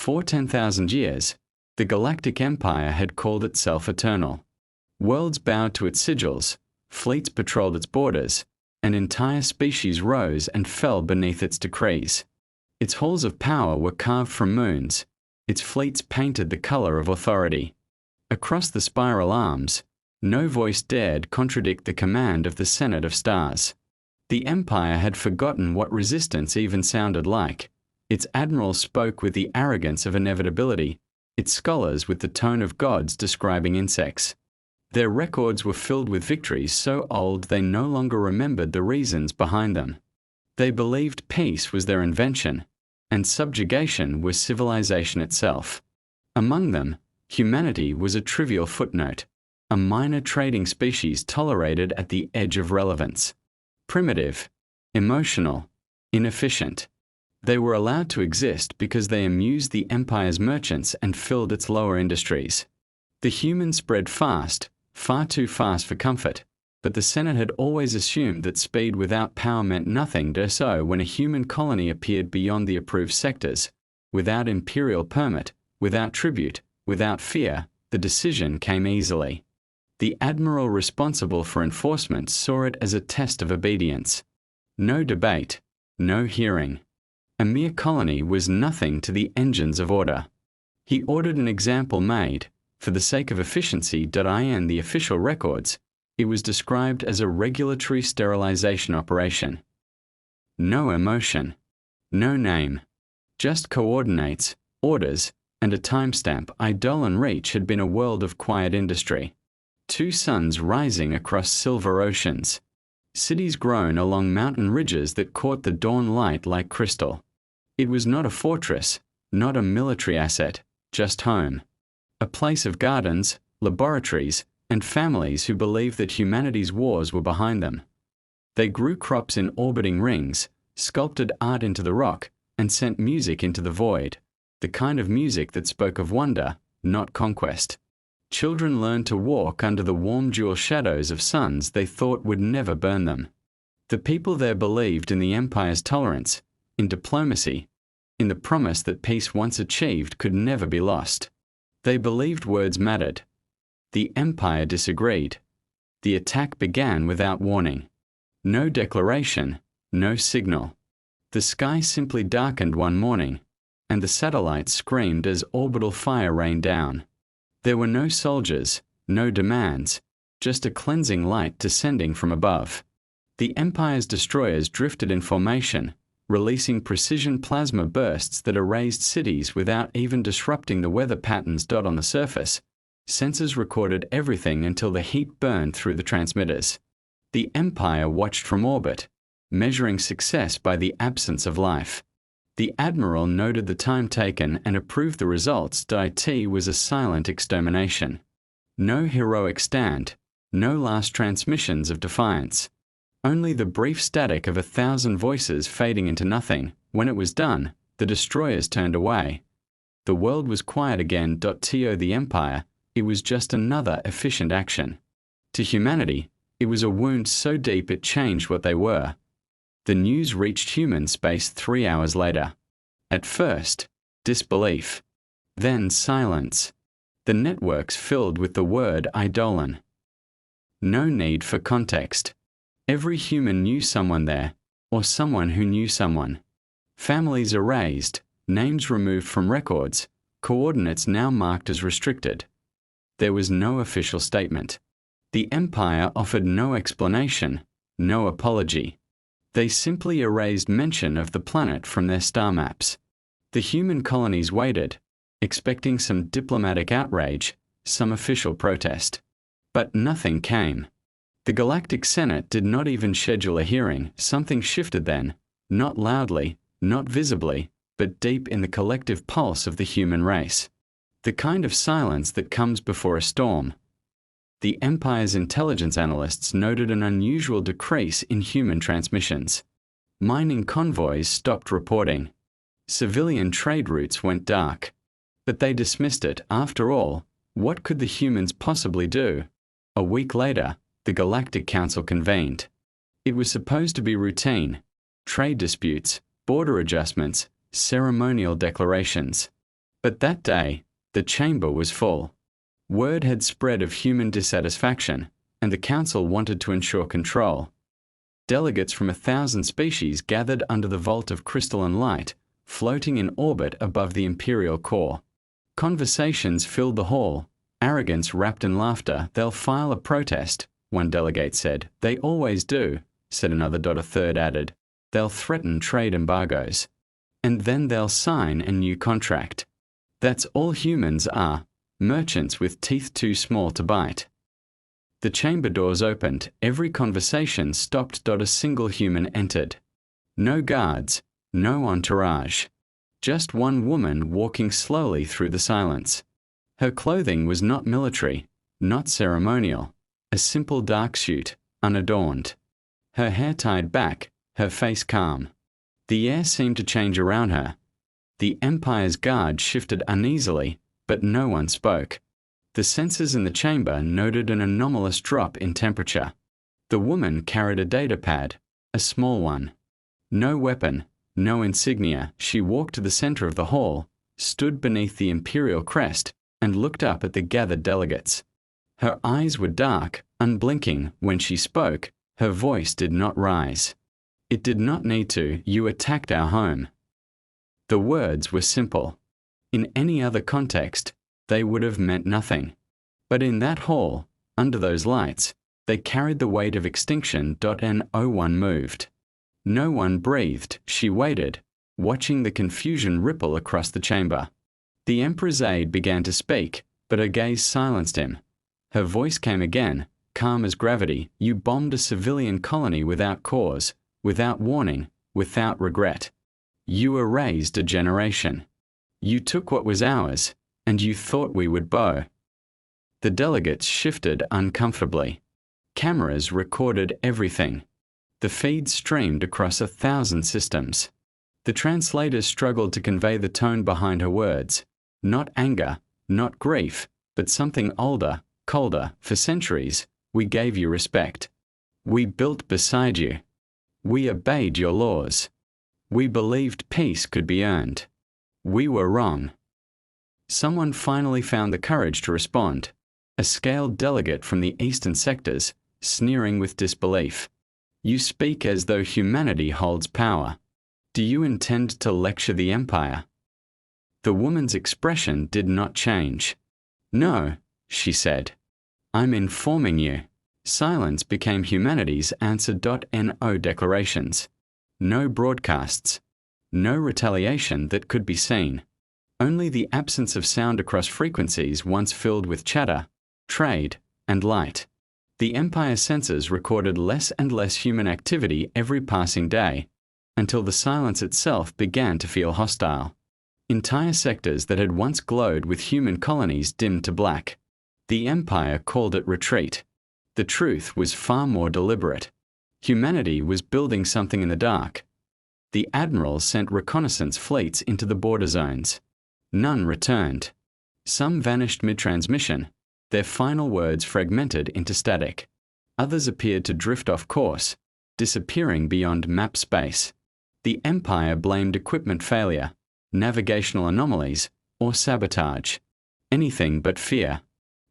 For 10,000 years, the Galactic Empire had called itself eternal. Worlds bowed to its sigils, fleets patrolled its borders, and entire species rose and fell beneath its decrees. Its halls of power were carved from moons, its fleets painted the color of authority. Across the spiral arms, no voice dared contradict the command of the Senate of Stars. The Empire had forgotten what resistance even sounded like. Its admirals spoke with the arrogance of inevitability, its scholars with the tone of gods describing insects. Their records were filled with victories so old they no longer remembered the reasons behind them. They believed peace was their invention, and subjugation was civilization itself. Among them, humanity was a trivial footnote, a minor trading species tolerated at the edge of relevance. Primitive, emotional, inefficient. They were allowed to exist because they amused the Empire's merchants and filled its lower industries. The humans spread fast, far too fast for comfort, but the Senate had always assumed that speed without power meant nothing. So when a human colony appeared beyond the approved sectors, without imperial permit, without tribute, without fear, the decision came easily. The admiral responsible for enforcement saw it as a test of obedience. No debate, no hearing. A mere colony was nothing to the engines of order. He ordered an example made. For the sake of efficiency. In the official records, it was described as a regulatory sterilization operation. No emotion, no name, just coordinates, orders, and a timestamp. Eidolon Reach had been a world of quiet industry. 2 suns rising across silver oceans. Cities grown along mountain ridges that caught the dawn light like crystal. It was not a fortress, not a military asset, just home. A place of gardens, laboratories, and families who believed that humanity's wars were behind them. They grew crops in orbiting rings, sculpted art into the rock, and sent music into the void, the kind of music that spoke of wonder, not conquest. Children learned to walk under the warm dual shadows of suns they thought would never burn them. The people there believed in the Empire's tolerance, in diplomacy, in the promise that peace once achieved could never be lost. They believed words mattered. The Empire disagreed. The attack began without warning. No declaration, no signal. The sky simply darkened one morning, and the satellites screamed as orbital fire rained down. There were no soldiers, no demands, just a cleansing light descending from above. The Empire's destroyers drifted in formation, releasing precision plasma bursts that erased cities without even disrupting the weather patterns. On the surface, sensors recorded everything until the heat burned through the transmitters. The Empire watched from orbit, measuring success by the absence of life. The Admiral noted the time taken and approved the results. It was a silent extermination. No heroic stand, no last transmissions of defiance. Only the brief static of 1,000 voices fading into nothing. When it was done, the destroyers turned away. The world was quiet again. To the Empire, it was just another efficient action. To humanity, it was a wound so deep it changed what they were. The news reached human space 3 hours later. At first, disbelief. Then silence. The networks filled with the word Eidolon. No need for context. Every human knew someone there, or someone who knew someone. Families erased, names removed from records, coordinates now marked as restricted. There was no official statement. The Empire offered no explanation, no apology. They simply erased mention of the planet from their star maps. The human colonies waited, expecting some diplomatic outrage, some official protest. But nothing came. The Galactic Senate did not even schedule a hearing. Something shifted then, not loudly, not visibly, but deep in the collective pulse of the human race. The kind of silence that comes before a storm. The Empire's intelligence analysts noted an unusual decrease in human transmissions. Mining convoys stopped reporting. Civilian trade routes went dark. But they dismissed it. After all, what could the humans possibly do? A week later, the Galactic Council convened. It was supposed to be routine. Trade disputes, border adjustments, ceremonial declarations. But that day, the chamber was full. Word had spread of human dissatisfaction, and the council wanted to ensure control. Delegates from 1,000 species gathered under the vault of crystalline light, floating in orbit above the imperial core. Conversations filled the hall, arrogance wrapped in laughter. "They'll file a protest," one delegate said. "They always do," said another. A third added. "They'll threaten trade embargoes. And then they'll sign a new contract. That's all humans are, merchants with teeth too small to bite." The chamber doors opened. Every conversation stopped. A single human entered. No guards, no entourage. Just one woman walking slowly through the silence. Her clothing was not military, not ceremonial. A simple dark suit, unadorned. Her hair tied back, her face calm. The air seemed to change around her. The Empire's guard shifted uneasily, but no one spoke. The sensors in the chamber noted an anomalous drop in temperature. The woman carried a data pad, a small one. No weapon, no insignia. She walked to the center of the hall, stood beneath the imperial crest, and looked up at the gathered delegates. Her eyes were dark, unblinking. When she spoke, her voice did not rise. It did not need to. "You attacked our home." The words were simple. In any other context, they would have meant nothing. But in that hall, under those lights, they carried the weight of extinction. No one moved. No one breathed. She waited, watching the confusion ripple across the chamber. The Emperor's aide began to speak, but her gaze silenced him. Her voice came again, calm as gravity. "You bombed a civilian colony without cause, without warning, without regret. You erased a generation. You took what was ours, and you thought we would bow." The delegates shifted uncomfortably. Cameras recorded everything. The feed streamed across 1,000 systems. The translators struggled to convey the tone behind her words. Not anger, not grief, but something older, colder. "For centuries, we gave you respect. We built beside you. We obeyed your laws. We believed peace could be earned. We were wrong." Someone finally found the courage to respond. A scaled delegate from the eastern sectors, sneering with disbelief. "You speak as though humanity holds power. Do you intend to lecture the Empire?" The woman's expression did not change. "No," she said. "I'm informing you." Silence became humanity's answer. No declarations. No broadcasts. No retaliation that could be seen. Only the absence of sound across frequencies once filled with chatter, trade, and light. The Empire sensors recorded less and less human activity every passing day, until the silence itself began to feel hostile. Entire sectors that had once glowed with human colonies dimmed to black. The Empire called it retreat. The truth was far more deliberate. Humanity was building something in the dark. The admirals sent reconnaissance fleets into the border zones. None returned. Some vanished mid-transmission, their final words fragmented into static. Others appeared to drift off course, disappearing beyond map space. The Empire blamed equipment failure, navigational anomalies, or sabotage. Anything but fear.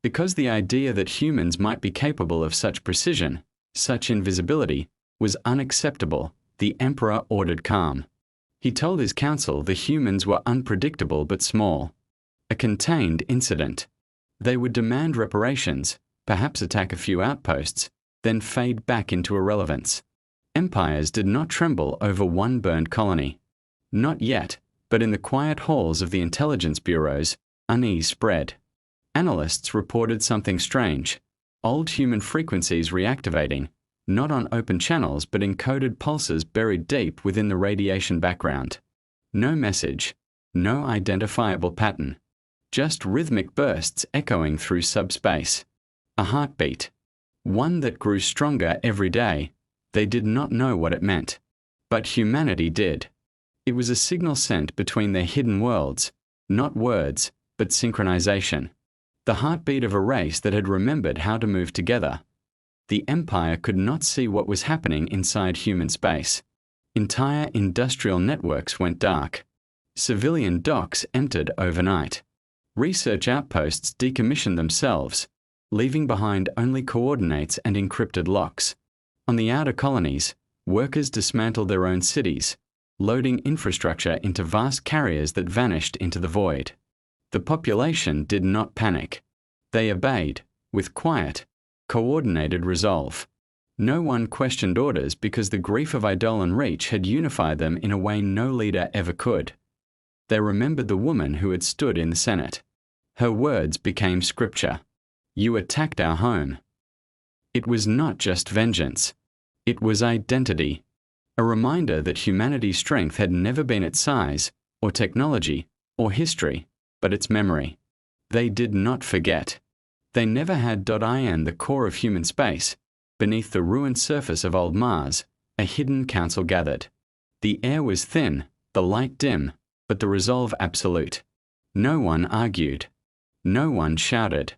Because the idea that humans might be capable of such precision, such invisibility, was unacceptable, the Emperor ordered calm. He told his council the humans were unpredictable but small. A contained incident. They would demand reparations, perhaps attack a few outposts, then fade back into irrelevance. Empires did not tremble over one burned colony. Not yet, but in the quiet halls of the intelligence bureaus, unease spread. Analysts reported something strange. Old human frequencies reactivating, not on open channels but encoded pulses buried deep within the radiation background. No message, no identifiable pattern. Just rhythmic bursts echoing through subspace. A heartbeat. One that grew stronger every day. They did not know what it meant. But humanity did. It was a signal sent between their hidden worlds. Not words, but synchronization. The heartbeat of a race that had remembered how to move together. The Empire could not see what was happening inside human space. Entire industrial networks went dark. Civilian docks emptied overnight. Research outposts decommissioned themselves, leaving behind only coordinates and encrypted locks. On the outer colonies, workers dismantled their own cities, loading infrastructure into vast carriers that vanished into the void. The population did not panic. They obeyed, with quiet, coordinated resolve. No one questioned orders because the grief of Eidolon Reach had unified them in a way no leader ever could. They remembered the woman who had stood in the Senate. Her words became scripture. "You attacked our home." It was not just vengeance. It was identity. A reminder that humanity's strength had never been its size, or technology, or history, but its memory. They did not forget. They never had .in the core of human space. Beneath the ruined surface of old Mars, a hidden council gathered. The air was thin, the light dim, but the resolve absolute. No one argued. No one shouted.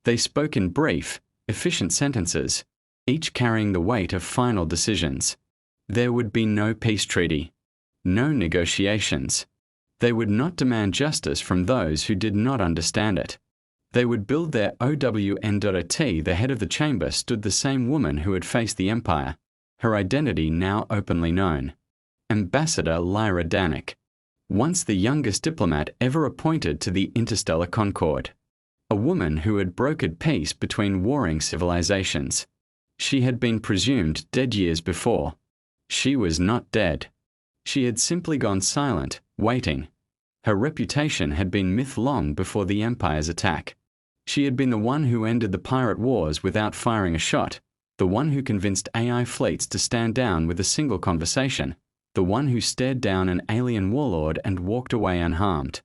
They spoke in brief, efficient sentences, each carrying the weight of final decisions. There would be no peace treaty, no negotiations. They would not demand justice from those who did not understand it. They would build their OWN.at. The head of the chamber stood the same woman who had faced the Empire, her identity now openly known. Ambassador Lyra Danik, once the youngest diplomat ever appointed to the Interstellar Concord. A woman who had brokered peace between warring civilizations. She had been presumed dead years before. She was not dead. She had simply gone silent, waiting. Her reputation had been myth long before the Empire's attack. She had been the one who ended the pirate wars without firing a shot, the one who convinced AI fleets to stand down with a single conversation, the one who stared down an alien warlord and walked away unharmed.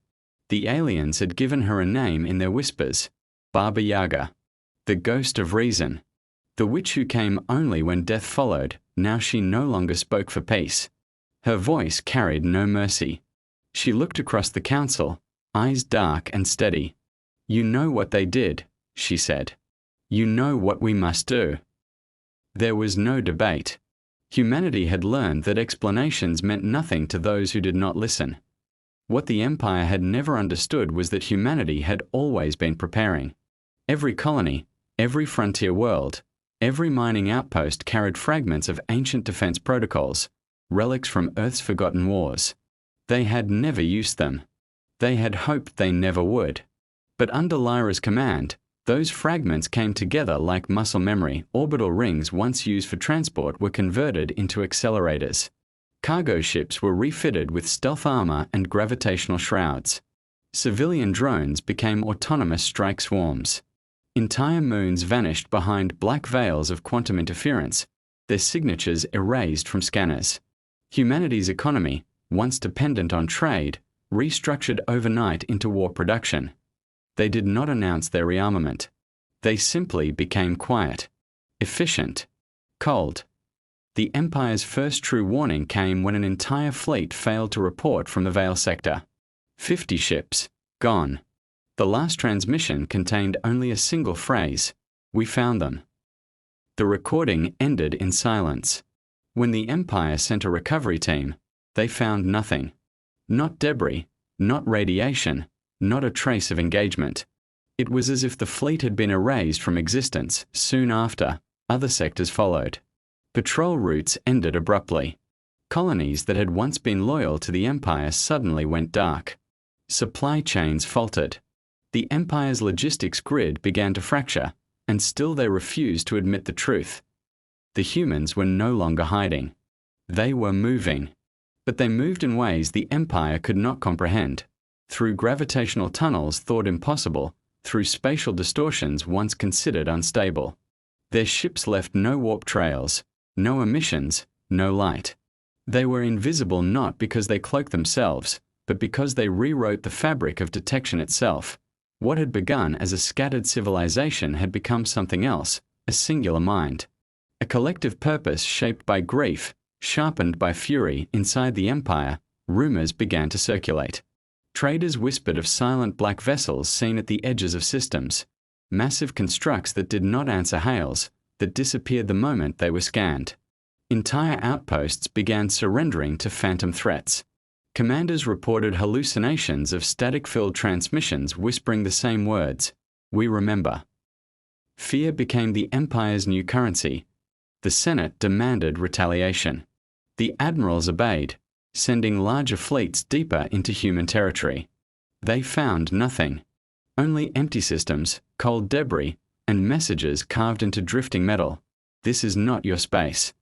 The aliens had given her a name in their whispers, Baba Yaga, the ghost of reason. The witch who came only when death followed, now she no longer spoke for peace. Her voice carried no mercy. She looked across the council, eyes dark and steady. "You know what they did," she said. "You know what we must do." There was no debate. Humanity had learned that explanations meant nothing to those who did not listen. What the Empire had never understood was that humanity had always been preparing. Every colony, every frontier world, every mining outpost carried fragments of ancient defense protocols, relics from Earth's forgotten wars. They had never used them. They had hoped they never would. But under Lyra's command, those fragments came together like muscle memory. Orbital rings once used for transport were converted into accelerators. Cargo ships were refitted with stealth armor and gravitational shrouds. Civilian drones became autonomous strike swarms. Entire moons vanished behind black veils of quantum interference, their signatures erased from scanners. Humanity's economy, once dependent on trade, restructured overnight into war production. They did not announce their rearmament. They simply became quiet, efficient, cold. The Empire's first true warning came when an entire fleet failed to report from the Vale sector. 50 ships, gone. The last transmission contained only a single phrase, "We found them." The recording ended in silence. When the Empire sent a recovery team, they found nothing. Not debris, not radiation, not a trace of engagement. It was as if the fleet had been erased from existence. Soon after, other sectors followed. Patrol routes ended abruptly. Colonies that had once been loyal to the Empire suddenly went dark. Supply chains faltered. The Empire's logistics grid began to fracture, and still they refused to admit the truth. The humans were no longer hiding. They were moving. But they moved in ways the Empire could not comprehend. Through gravitational tunnels thought impossible, through spatial distortions once considered unstable. Their ships left no warp trails, no emissions, no light. They were invisible not because they cloaked themselves, but because they rewrote the fabric of detection itself. What had begun as a scattered civilization had become something else, a singular mind. A collective purpose shaped by grief, sharpened by fury. Inside the Empire, rumors began to circulate. Traders whispered of silent black vessels seen at the edges of systems, massive constructs that did not answer hails, that disappeared the moment they were scanned. Entire outposts began surrendering to phantom threats. Commanders reported hallucinations of static-filled transmissions whispering the same words, "We remember." Fear became the Empire's new currency. The Senate demanded retaliation. The admirals obeyed, sending larger fleets deeper into human territory. They found nothing. Only empty systems, cold debris, and messages carved into drifting metal. This is not your space.